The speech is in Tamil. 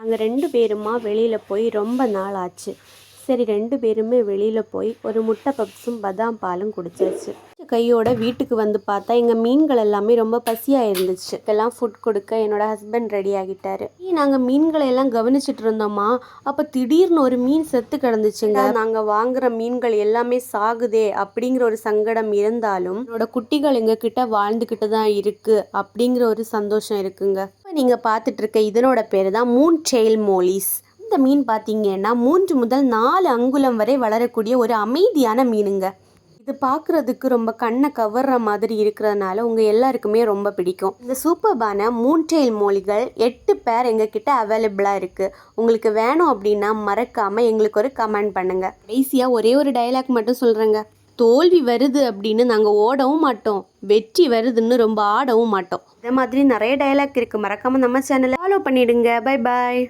நாங்கள் 2 பேருமா வெளியில் போய் ரொம்ப நாள் ஆச்சு. சரி 2 பேருமே வெளியில் போய் ஒரு முட்டை பப்ஸும் பதாம் பாலும் குடிச்சாச்சு. கையோட வீட்டுக்கு வந்து பார்த்தா எங்கள் மீன்கள் எல்லாமே ரொம்ப பசியாக இருந்துச்சு. இதெல்லாம் ஃபுட் கொடுக்க என்னோடய ஹஸ்பண்ட் ரெடி ஆகிட்டாரு. நாங்கள் மீன்களை எல்லாம் கவனிச்சுட்டு இருந்தோமா, அப்போ திடீர்னு ஒரு மீன் செத்து கிடந்துச்சுங்க. நாங்கள் வாங்குகிற மீன்கள் எல்லாமே சாகுதே அப்படிங்கிற ஒரு சங்கடம் இருந்தாலும் என்னோட குட்டிகள் எங்ககிட்ட வாழ்ந்துக்கிட்டு தான் இருக்குது அப்படிங்கிற ஒரு சந்தோஷம் இருக்குங்க. இப்போ நீங்கள் பார்த்துட்டு இருக்க இதனோட பேர் தான் மூன் டெயில் மோலிஸ். இந்த மீன் பார்த்தீங்கன்னா 3 முதல் 4 அங்குலம் வரை வளரக்கூடிய ஒரு அமைதியான மீனுங்க. இது பார்க்குறதுக்கு ரொம்ப கண்ணை கவர்ற மாதிரி இருக்கிறதுனால உங்கள் எல்லாருக்குமே ரொம்ப பிடிக்கும். இந்த சூப்பர்பான மூன் டெயில் மோலிகள் 8 பேர் எங்ககிட்ட அவைலபிளாக இருக்குது. உங்களுக்கு வேணும் அப்படின்னா மறக்காமல் எங்களுக்கு ஒரு கமெண்ட் பண்ணுங்கள். கடைசியாக ஒரே ஒரு டயலாக் மட்டும் சொல்கிறேங்க. தோல்வி வருது அப்படின்னு நாங்கள் ஓடவும் மாட்டோம், வெற்றி வருதுன்னு ரொம்ப ஆடவும் மாட்டோம். இதே மாதிரி நிறைய டயலாக் இருக்குது. மறக்காமல் நம்ம சேனலை ஃபாலோ பண்ணிவிடுங்க. Bye bye.